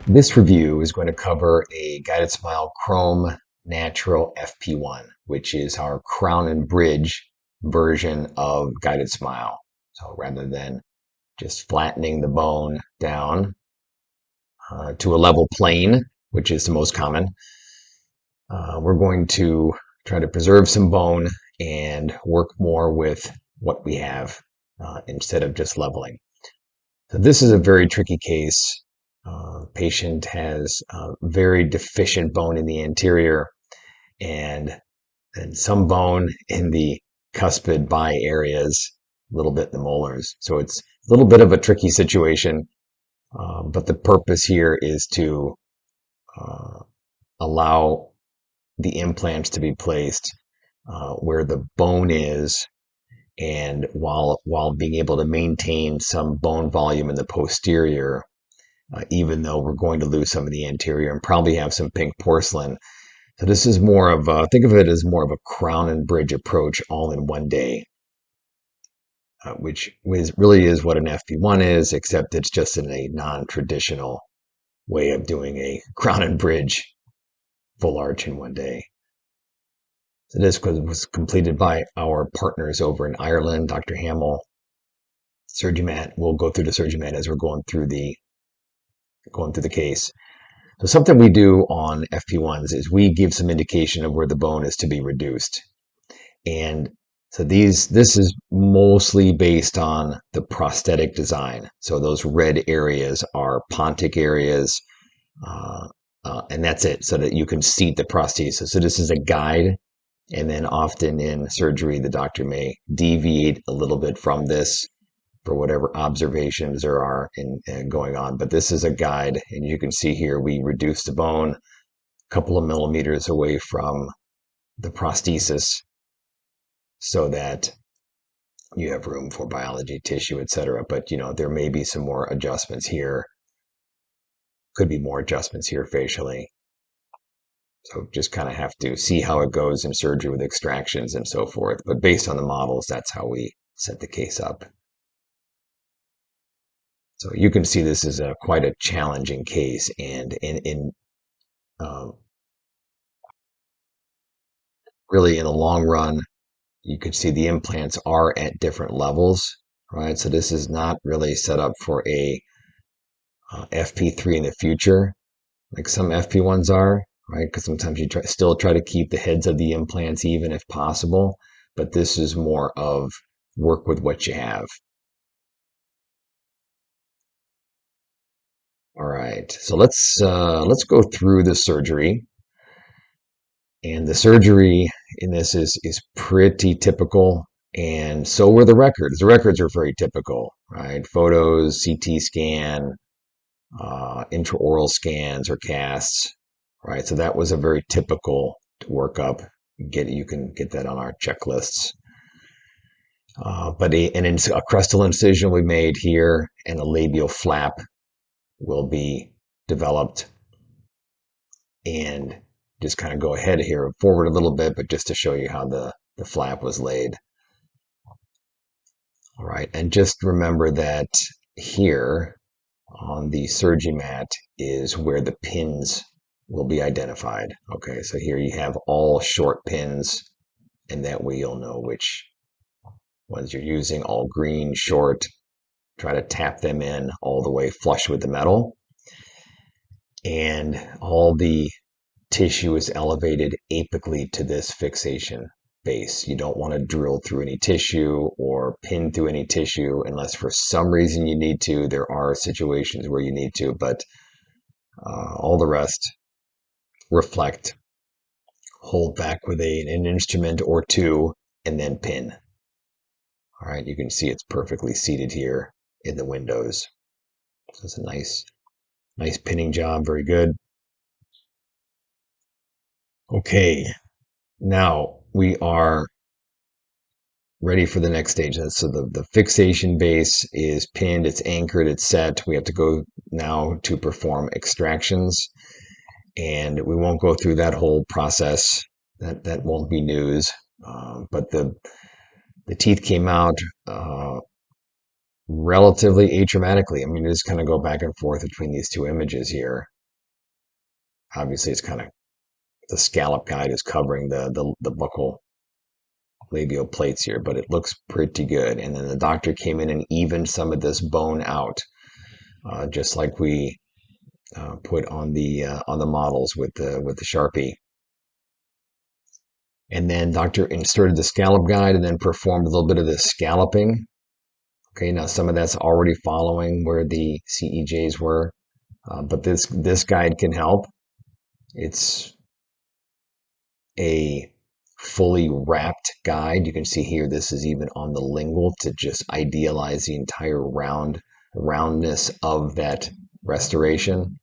This review is going to cover a GuidedSMILE Chrome Natural FP1, which is our crown and bridge version of GuidedSMILE. So rather than just flattening the bone down to a level plane, which is the most common, we're going to try to preserve some bone and work more with what we have instead of just leveling. So this is a very tricky case. Patient has very deficient bone in the anterior and some bone in the cuspid bi areas, a little bit in the molars. So it's a little bit of a tricky situation, but the purpose here is to allow the implants to be placed where the bone is, and while being able to maintain some bone volume in the posterior, even though we're going to lose some of the anterior and probably have some pink porcelain. So this is more of a, think of it as more of a crown and bridge approach all in one day, which really is what an FP1 is, except it's just in a non-traditional way of doing a crown and bridge full arch in one day. So this was completed by our partners over in Ireland, Dr. Hamill. SurgiMat, we'll go through the SurgiMat as we're going through the case. So something we do on FP1s is we give some indication of where the bone is to be reduced. And so this is mostly based on the prosthetic design. So those red areas are pontic areas, and that's it, so that you can seat the prosthesis. So this is a guide, and then often in surgery, the doctor may deviate a little bit from this for whatever observations there are going on. But this is a guide, and you can see here we reduce the bone a couple of millimeters away from the prosthesis so that you have room for biology, tissue, etc. But there may be some more adjustments here. Could be more adjustments here facially. So just kind of have to see how it goes in surgery with extractions and so forth. But based on the models, that's how we set the case up. So you can see this is quite a challenging case, and really in the long run, you can see the implants are at different levels, right? So this is not really set up for a FP3 in the future, like some FP1s are, right? Because sometimes you still try to keep the heads of the implants even if possible, but this is more of work with what you have. All right, so let's go through the surgery. And the surgery in this is pretty typical, and so were the records. The records are very typical, right? Photos, CT scan, intraoral scans or casts, right? So that was a very typical workup. You can get that on our checklists. But a crestal incision we made here, and a labial flap will be developed, and just kind of go ahead here, forward a little bit, but just to show you how the flap was laid. All right, and just remember that here on the SurgiMat is where the pins will be identified. Okay, so here you have all short pins, and that way you'll know which ones you're using. All green, short. Try to tap them in all the way flush with the metal. And all the tissue is elevated apically to this fixation base. You don't want to drill through any tissue or pin through any tissue unless for some reason you need to. There are situations where you need to, but all the rest reflect, hold back with an instrument or two, and then pin. All right, you can see it's perfectly seated here in the windows. So it's a nice pinning job, very good. Okay, now we are ready for the next stage. So the fixation base is pinned, it's anchored, it's set. We have to go now to perform extractions, and we won't go through that whole process. That won't be news. But the teeth came out relatively atraumatically. I mean, just kind of go back and forth between these two images here. Obviously, it's kind of the scallop guide is covering the buccal labial plates here, but it looks pretty good. And then the doctor came in and evened some of this bone out, just like we put on the models with the Sharpie. And then doctor inserted the scallop guide and then performed a little bit of the scalloping. Okay, now some of that's already following where the CEJs were, but this guide can help. It's a fully wrapped guide. You can see here, this is even on the lingual to just idealize the entire roundness of that restoration.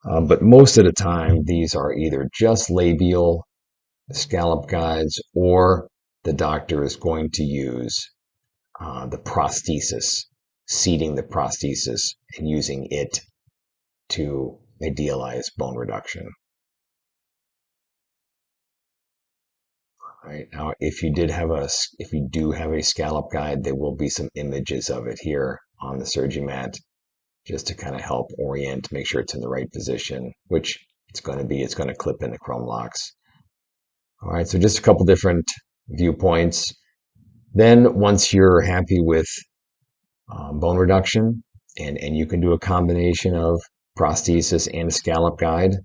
But most of the time, these are either just labial scallop guides, or the doctor is going to use the prosthesis, seating the prosthesis and using it to idealize bone reduction. Right. Now, if you do have a scallop guide, there will be some images of it here on the SurgiMat, just to kind of help orient, make sure it's in the right position, which it's going to be. It's going to clip into chrome locks. All right, so just a couple different viewpoints. Then once you're happy with bone reduction, and you can do a combination of prosthesis and scallop guide,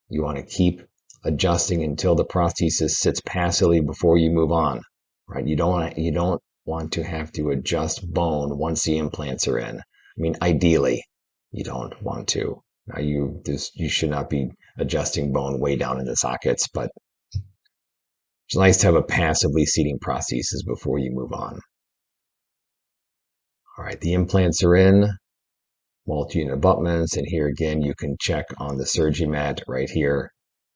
you want to keep adjusting until the prosthesis sits passively before you move on. Right? You don't want to have to adjust bone once the implants are in. I mean, ideally, you don't want to. Now, you should not be adjusting bone way down in the sockets, but it's nice to have a passively seating prosthesis before you move on. All right, the implants are in, multi-unit abutments, and here again, you can check on the SurgiMat right here.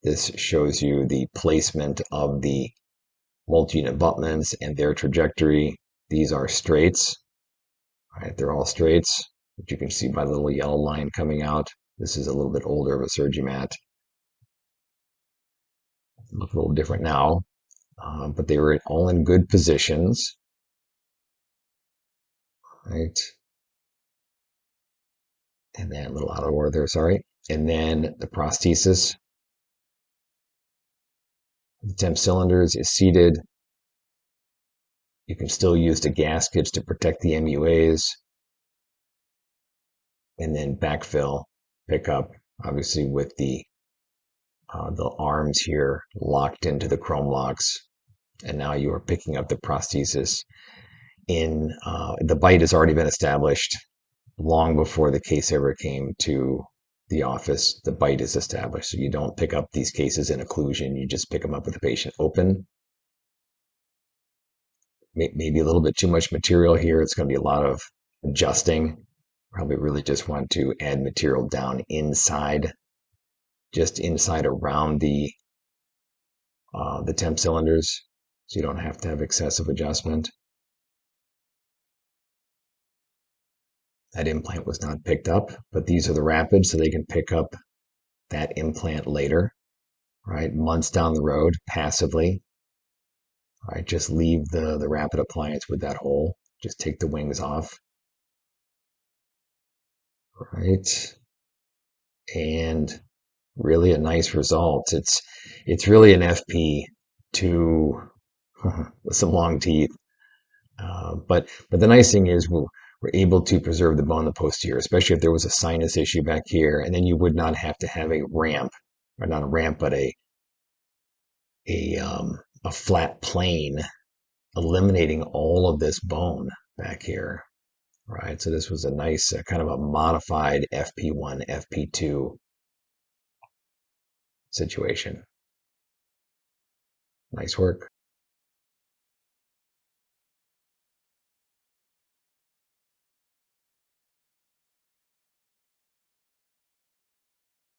This shows you the placement of the multi-unit abutments and their trajectory. These are straights. All right, they're all straights, which you can see by the little yellow line coming out. This is a little bit older of a SurgiMat. Look a little different now, but they were all in good positions. Right. And then a little out of order there, sorry. And then the prosthesis. The temp cylinders is seated. You can still use the gaskets to protect the MUAs. And then backfill, pick up, obviously with the arms here locked into the chrome locks. And now you are picking up the prosthesis in, the bite has already been established long before the case ever came to the office. The bite is established. So you don't pick up these cases in occlusion. You just pick them up with the patient open. Maybe a little bit too much material here. It's going to be a lot of adjusting. Probably really just want to add material down inside, just inside around the temp cylinders, so you don't have to have excessive adjustment. That implant was not picked up, but these are the rapids, so they can pick up that implant later, right? Months down the road, passively. All right, just leave the rapid appliance with that hole. Just take the wings off. Right. And really a nice result. It's really an FP2 with some long teeth. But the nice thing is we're able to preserve the bone in the posterior, especially if there was a sinus issue back here, and then you would not have to have a ramp, or not a ramp, but a flat plane, eliminating all of this bone back here, right? So this was a nice kind of a modified FP1, FP2 situation. Nice work.